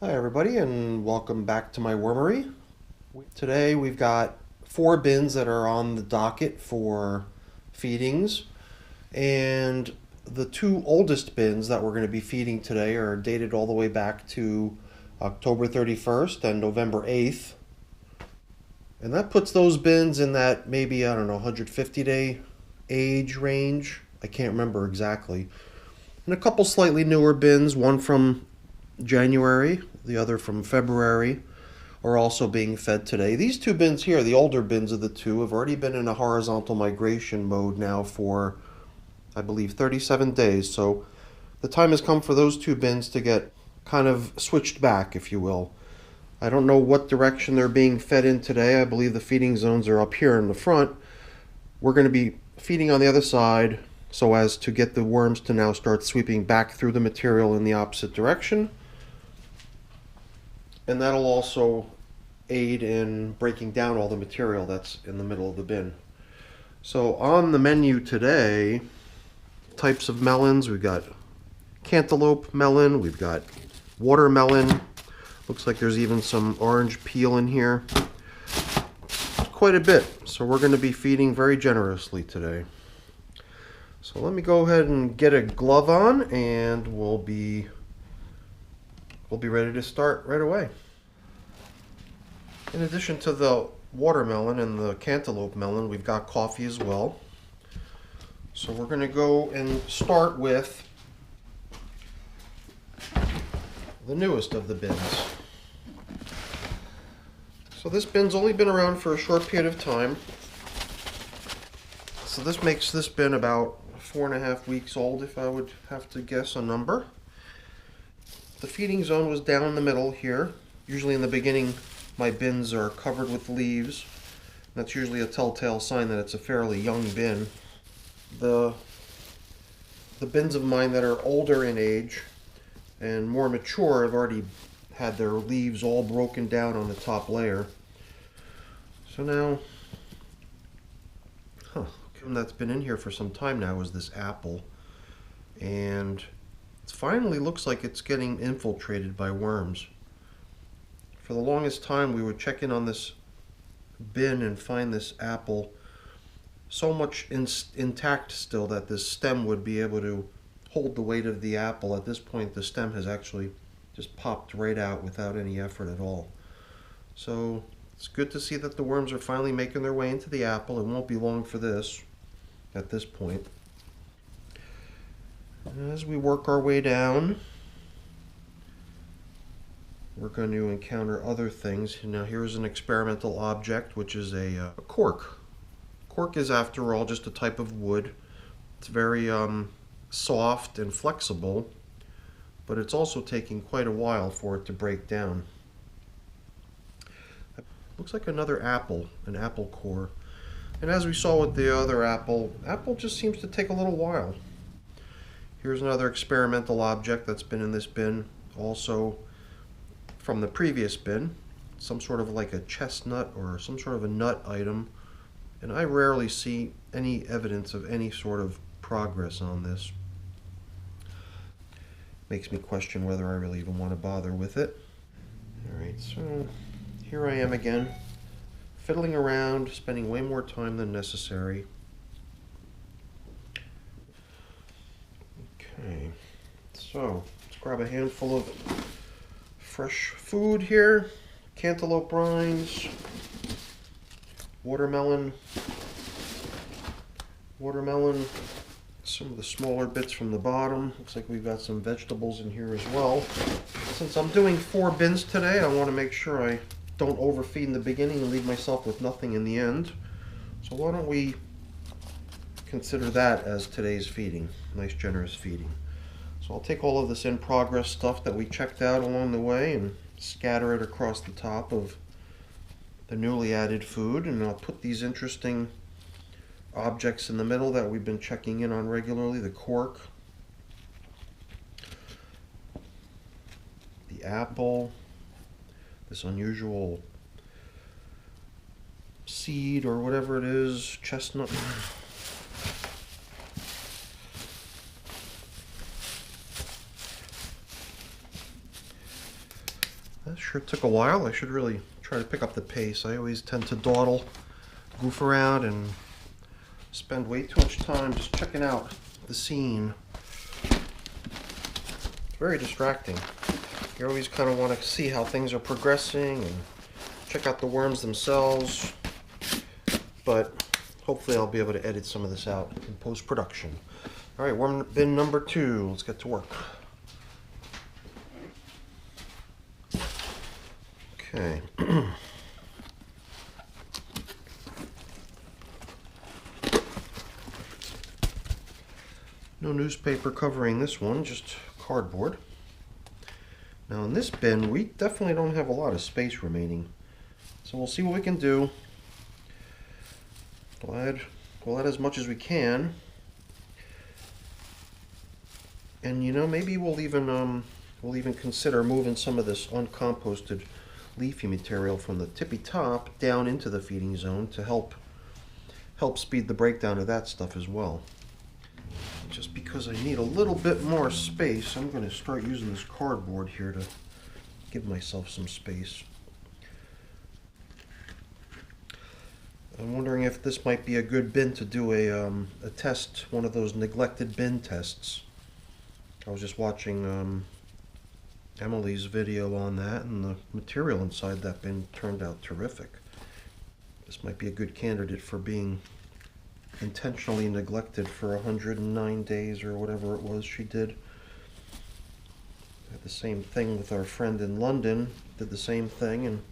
Hi everybody and welcome back to my wormery. Today we've got 4 bins that are on the docket for feedings, and the 2 oldest bins that we're going to be feeding today are dated all the way back to October 31st and November 8th. And that puts those bins in that maybe, I don't know, 150 day age range. I can't remember exactly. And a couple slightly newer bins, one from January, the other from February, are also being fed today. These 2 bins here, the older bins of the two, have already been in a horizontal migration mode now for, I believe, 37 days. So the time has come for those 2 bins to get kind of switched back, if you will. I don't know what direction they're being fed in today. I believe the feeding zones are up here in the front. We're going to be feeding on the other side so as to get the worms to now start sweeping back through the material in the opposite direction. And that'll also aid in breaking down all the material that's in the middle of the bin. So on the menu today, types of melons, we've got cantaloupe melon, we've got watermelon, looks like there's even some orange peel in here. Quite a bit, so we're going to be feeding very generously today. So let me go ahead and get a glove on and we'll be ready to start right away. In addition to the watermelon and the cantaloupe melon, we've got coffee as well. So we're going to go and start with the newest of the bins. So this bin's only been around for a short period of time. So this makes this bin about 4.5 weeks old, if I would have to guess a number. The feeding zone was down in the middle here. Usually in the beginning, my bins are covered with leaves. That's usually a telltale sign that it's a fairly young bin. The bins of mine that are older in age and more mature have already had their leaves all broken down on the top layer. So now, something that's been in here for some time now is this apple. And it finally looks like it's getting infiltrated by worms. For the longest time we would check in on this bin and find this apple so much intact still that this stem would be able to hold the weight of the apple. At this point the stem has actually just popped right out without any effort at all. So it's good to see that the worms are finally making their way into the apple. It won't be long for this at this point. As we work our way down, we're going to encounter other things. Now here's an experimental object, which is a cork. Cork is, after all, just a type of wood. It's very soft and flexible, but it's also taking quite a while for it to break down. Looks like another apple, an apple core. And as we saw with the other apple just seems to take a little while. Here's another experimental object that's been in this bin, also from the previous bin. Some sort of like a chestnut or some sort of a nut item. And I rarely see any evidence of any sort of progress on this. Makes me question whether I really even want to bother with it. Alright, so here I am again, fiddling around, spending way more time than necessary. Okay, so let's grab a handful of fresh food here. Cantaloupe rinds, watermelon, some of the smaller bits from the bottom. Looks like we've got some vegetables in here as well. Since I'm doing 4 bins today, I want to make sure I don't overfeed in the beginning and leave myself with nothing in the end. So why don't we consider that as today's feeding, nice generous feeding. So I'll take all of this in progress stuff that we checked out along the way and scatter it across the top of the newly added food, and I'll put these interesting objects in the middle that we've been checking in on regularly, the cork, the apple, this unusual seed or whatever it is, chestnut. That sure took a while. I should really try to pick up the pace. I always tend to dawdle, goof around, and spend way too much time just checking out the scene. It's very distracting. You always kind of want to see how things are progressing and check out the worms themselves. But hopefully I'll be able to edit some of this out in post-production. All right, worm bin number 2. Let's get to work. Okay. No newspaper covering this one, just cardboard. Now in this bin, we definitely don't have a lot of space remaining. So we'll see what we can do. We'll add as much as we can. And you know, maybe we'll even consider moving some of this uncomposted leafy material from the tippy top down into the feeding zone to help speed the breakdown of that stuff as well. Just because I need a little bit more space, I'm going to start using this cardboard here to give myself some space. I'm wondering if this might be a good bin to do a test, one of those neglected bin tests. I was just watching Emily's video on that, and the material inside that bin turned out terrific. This might be a good candidate for being intentionally neglected for 109 days or whatever it was she did. Had the same thing with our friend in London, did the same thing. And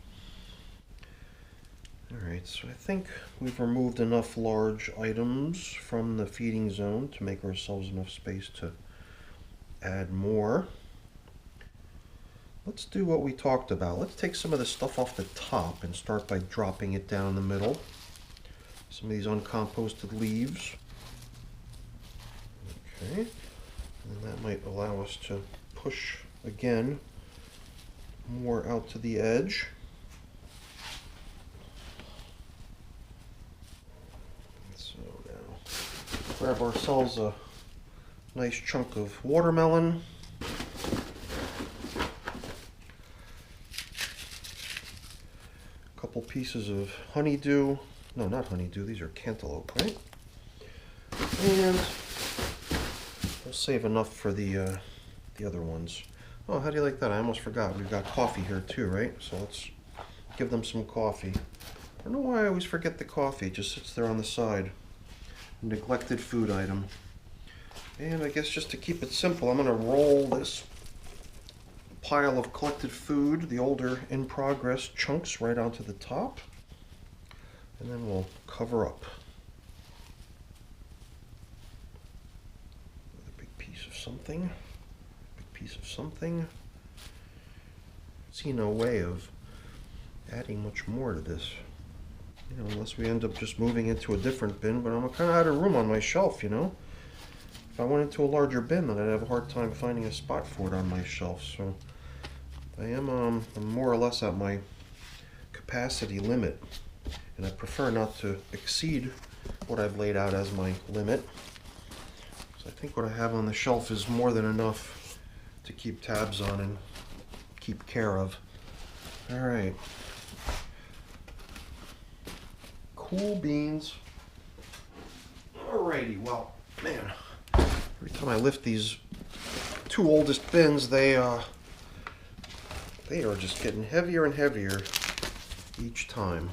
alright, so I think we've removed enough large items from the feeding zone to make ourselves enough space to add more. Let's do what we talked about. Let's take some of the stuff off the top and start by dropping it down the middle. Some of these uncomposted leaves. Okay, and that might allow us to push again more out to the edge. So now grab ourselves a nice chunk of watermelon. A couple pieces of honeydew. No, not honeydew, these are cantaloupe, right? And we'll save enough for the other ones. Oh, how do you like that? I almost forgot. We've got coffee here too, right? So let's give them some coffee. I don't know why I always forget the coffee. It just sits there on the side. Neglected food item. And I guess just to keep it simple, I'm going to roll this pile of collected food, the older in progress chunks, right onto the top. And then we'll cover up with a big piece of something. Big piece of something. See no way of adding much more to this, you know, unless we end up just moving into a different bin. But I'm kind of out of room on my shelf, you know. If I went into a larger bin, then I'd have a hard time finding a spot for it on my shelf. So I am I'm more or less at my capacity limit. And I prefer not to exceed what I've laid out as my limit. So I think what I have on the shelf is more than enough to keep tabs on and keep care of. All right. Cool beans. Alrighty, well, man, every time I lift these 2 oldest bins, they are just getting heavier and heavier each time.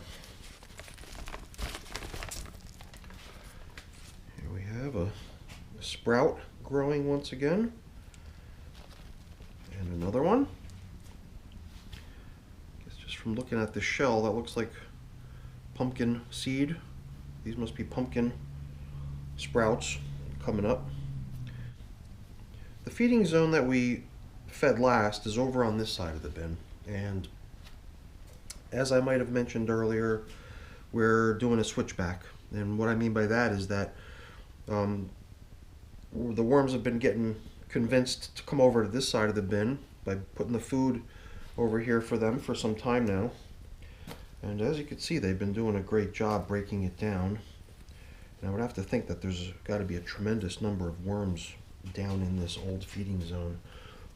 A sprout growing once again, and another one. I guess just from looking at the shell, that looks like pumpkin seed. These must be pumpkin sprouts coming up. The feeding zone that we fed last is over on this side of the bin, and as I might have mentioned earlier, we're doing a switchback. And what I mean by that is that the worms have been getting convinced to come over to this side of the bin by putting the food over here for them for some time now. And as you can see, they've been doing a great job breaking it down. And I would have to think that there's got to be a tremendous number of worms down in this old feeding zone.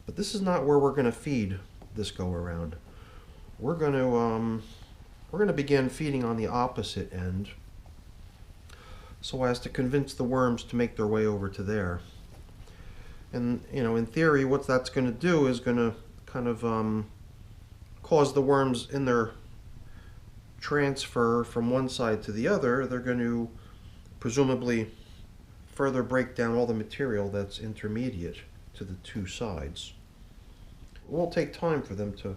But this is not where we're going to feed this go around. we're gonna begin feeding on the opposite end, so as to convince the worms to make their way over to there. And in theory, what that's going to do is going to kind of cause the worms in their transfer from one side to the other. They're going to presumably further break down all the material that's intermediate to the two sides. It won't take time for them to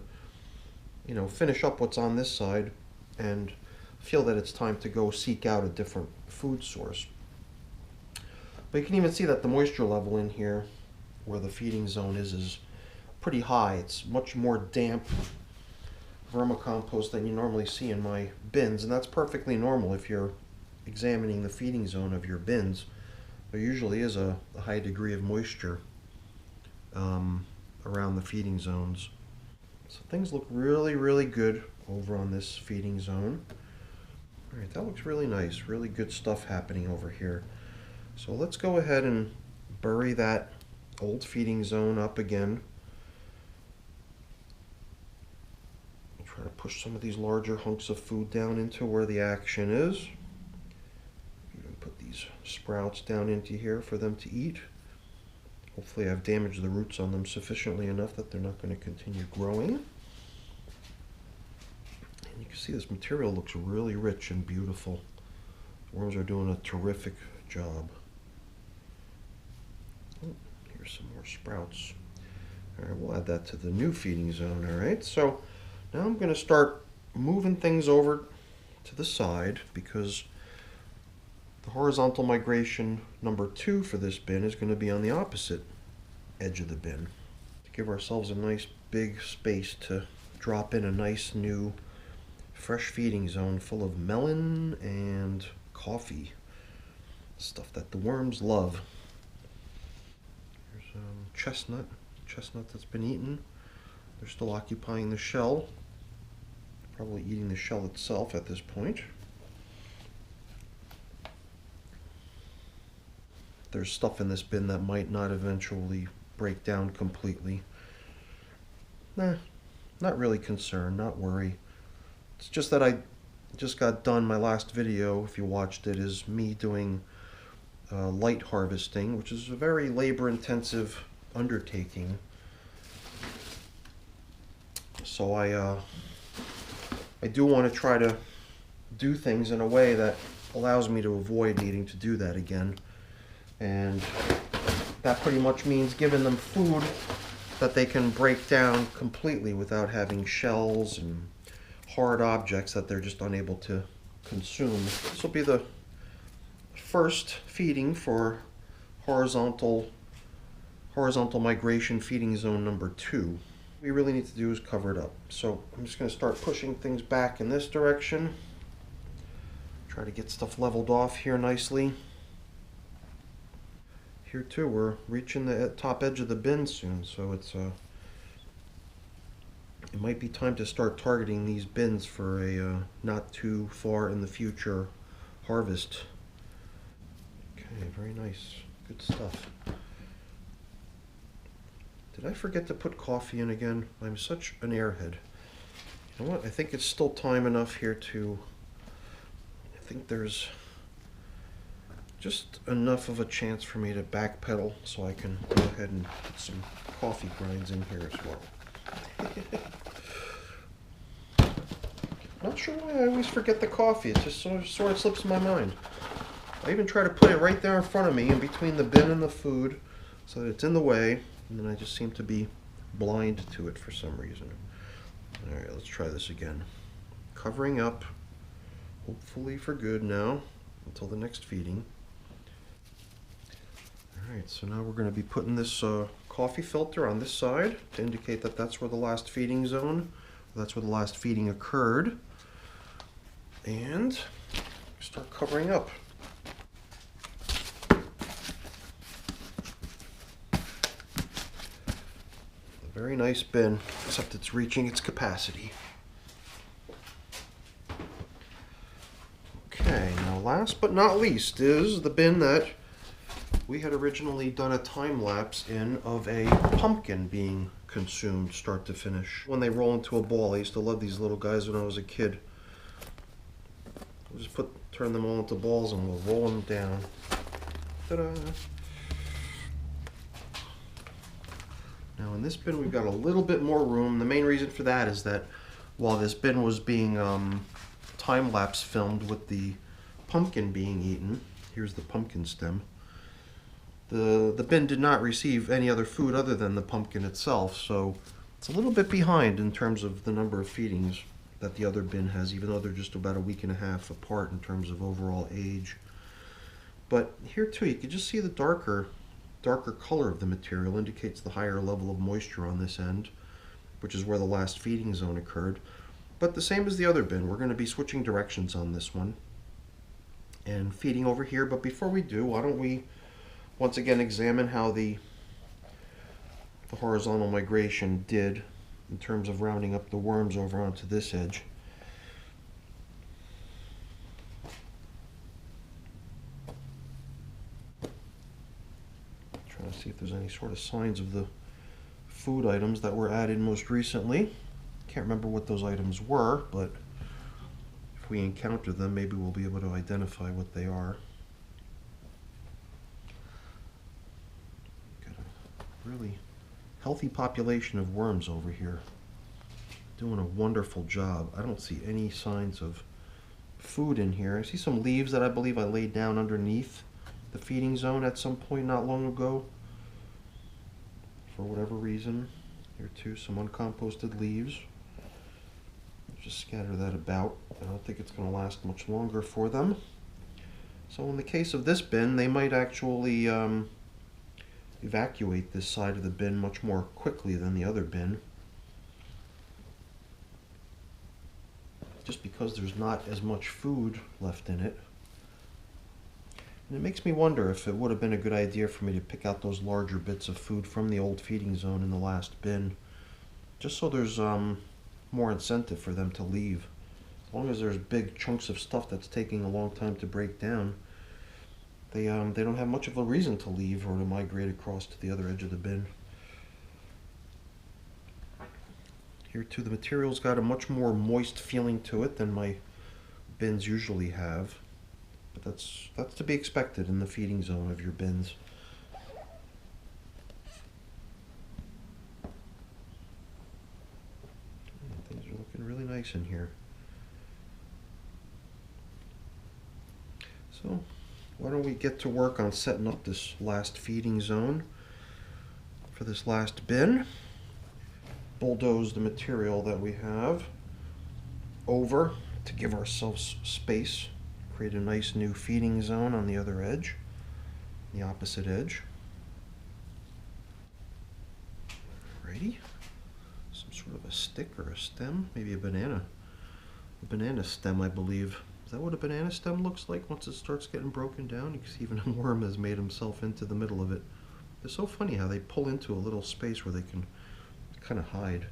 finish up what's on this side and feel that it's time to go seek out a different food source. But you can even see that the moisture level in here where the feeding zone is pretty high. It's much more damp vermicompost than you normally see in my bins, and that's perfectly normal if you're examining the feeding zone of your bins. There usually is a high degree of moisture around the feeding zones. So things look really, really good over on this feeding zone. All right, that looks really nice. Really good stuff happening over here. So let's go ahead and bury that old feeding zone up again. Try to push some of these larger hunks of food down into where the action is. Even put these sprouts down into here for them to eat. Hopefully I've damaged the roots on them sufficiently enough that they're not going to continue growing. And you can see this material looks really rich and beautiful. The worms are doing a terrific job. Oh, here's some more sprouts. All right, we'll add that to the new feeding zone. All right, so now I'm going to start moving things over to the side, because the horizontal migration number 2 for this bin is going to be on the opposite edge of the bin, to give ourselves a nice big space to drop in a nice new fresh feeding zone full of melon and coffee, stuff that the worms love. Here's chestnut that's been eaten. They're still occupying the shell, probably eating the shell itself at this point. There's stuff in this bin that might not eventually break down completely. Nah, not really concerned, not worry. It's just that I just got done, my last video, if you watched it, is me doing light harvesting, which is a very labor-intensive undertaking. So I do want to try to do things in a way that allows me to avoid needing to do that again. And that pretty much means giving them food that they can break down completely without having shells and hard objects that they're just unable to consume. This will be the first feeding for horizontal migration feeding zone number 2. What we really need to do is cover it up. So I'm just going to start pushing things back in this direction. Try to get stuff leveled off here nicely. Here too, we're reaching the top edge of the bin soon, so it might be time to start targeting these bins for a not too far in the future harvest. Okay, very nice, good stuff. Did I forget to put coffee in again? I'm such an airhead. You know what? I think it's still time enough here to, I think there's just enough of a chance for me to backpedal so I can go ahead and put some coffee grinds in here as well. Not sure why I always forget the coffee. It just sort of slips my mind. I even try to put it right there in front of me in between the bin and the food so that it's in the way, and then I just seem to be blind to it for some reason. Alright, let's try this again. Covering up, hopefully for good now, until the next feeding. Alright, so now we're going to be putting this coffee filter on this side to indicate that that's where the last feeding zone, that's where the last feeding occurred. And start covering up. A very nice bin, except it's reaching its capacity. Okay, now last but not least is the bin that we had originally done a time lapse in of a pumpkin being consumed start to finish. When they roll into a ball, I used to love these little guys when I was a kid. We'll just turn them all into balls and we'll roll them down. Ta-da! Now in this bin we've got a little bit more room. The main reason for that is that while this bin was being time-lapse filmed with the pumpkin being eaten, here's the pumpkin stem, the bin did not receive any other food other than the pumpkin itself, so it's a little bit behind in terms of the number of feedings that the other bin has, even though they're just about a week and a half apart in terms of overall age. But here too, you can just see the darker color of the material indicates the higher level of moisture on this end, which is where the last feeding zone occurred. But the same as the other bin, we're going to be switching directions on this one and feeding over here. But before we do, why don't we once again examine how the horizontal migration did in terms of rounding up the worms over onto this edge. Trying to see if there's any sort of signs of the food items that were added most recently. Can't remember what those items were, but if we encounter them, maybe we'll be able to identify what they are. Got a really healthy population of worms over here. Doing a wonderful job. I don't see any signs of food in here. I see some leaves that I believe I laid down underneath the feeding zone at some point not long ago for whatever reason. Here too, some uncomposted leaves. Just scatter that about. I don't think it's going to last much longer for them. So in the case of this bin, they might actually evacuate this side of the bin much more quickly than the other bin, just because there's not as much food left in it. And it makes me wonder if it would have been a good idea for me to pick out those larger bits of food from the old feeding zone in the last bin, just so there's more incentive for them to leave. As long as there's big chunks of stuff that's taking a long time to break down, they don't have much of a reason to leave or to migrate across to the other edge of the bin. Here too, the material's got a much more moist feeling to it than my bins usually have. But that's to be expected in the feeding zone of your bins. Things are looking really nice in here. So why don't we get to work on setting up this last feeding zone for this last bin. Bulldoze the material that we have over to give ourselves space. Create a nice new feeding zone on the other edge, the opposite edge. Alrighty. Some sort of a stick or a stem, maybe a banana. A banana stem, I believe. Is that what a banana stem looks like once it starts getting broken down? You can see even a worm has made himself into the middle of it. It's so funny how they pull into a little space where they can kind of hide.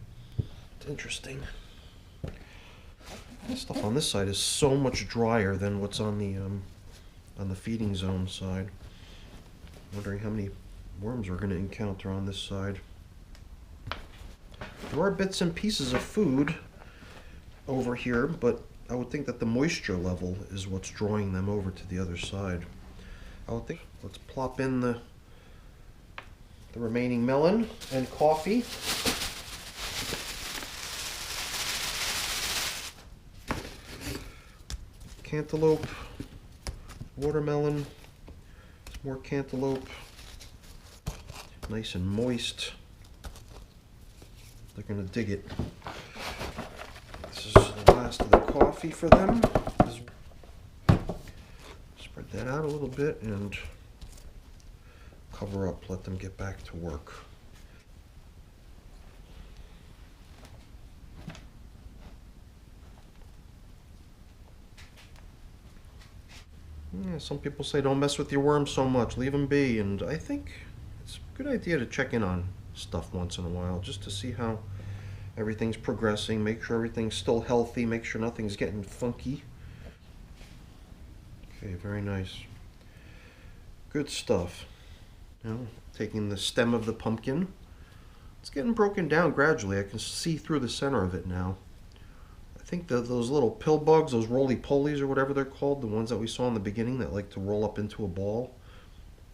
It's interesting. This stuff on this side is so much drier than what's on the feeding zone side. Wondering how many worms we're going to encounter on this side. There are bits and pieces of food over here, but I would think that the moisture level is what's drawing them over to the other side. I would think. Let's plop in the remaining melon and coffee. Cantaloupe, watermelon, more cantaloupe, nice and moist. They're going to dig it. This is the last of the coffee for them. Spread that out a little bit and cover up, let them get back to work. Yeah, some people say don't mess with your worms so much, leave them be, and I think it's a good idea to check in on stuff once in a while just to see how everything's progressing, make sure everything's still healthy, make sure nothing's getting funky. Okay, very nice. Good stuff. Now, taking the stem of the pumpkin, It's getting broken down gradually. I can see through the center of it now. I think that those little pill bugs, those roly-polies or whatever they're called, the ones that we saw in the beginning that like to roll up into a ball,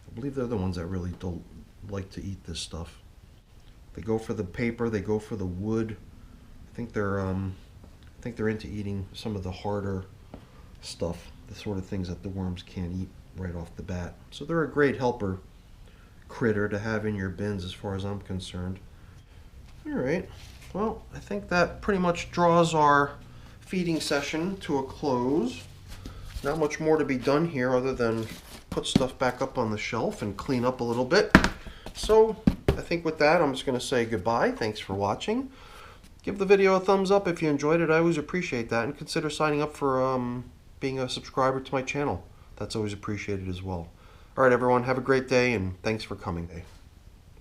I believe they're the ones that really don't like to eat this stuff. They go for the paper, they go for the wood. I think they're into eating some of the harder stuff, the sort of things that the worms can't eat right off the bat. So they're a great helper critter to have in your bins as far as I'm concerned. Alright, well, I think that pretty much draws our feeding session to a close. Not much more to be done here other than put stuff back up on the shelf and clean up a little bit. So I think with that, I'm just going to say goodbye. Thanks for watching. Give the video a thumbs up if you enjoyed it. I always appreciate that. And consider signing up for being a subscriber to my channel. That's always appreciated as well. All right, everyone, have a great day, and thanks for coming.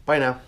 Bye now.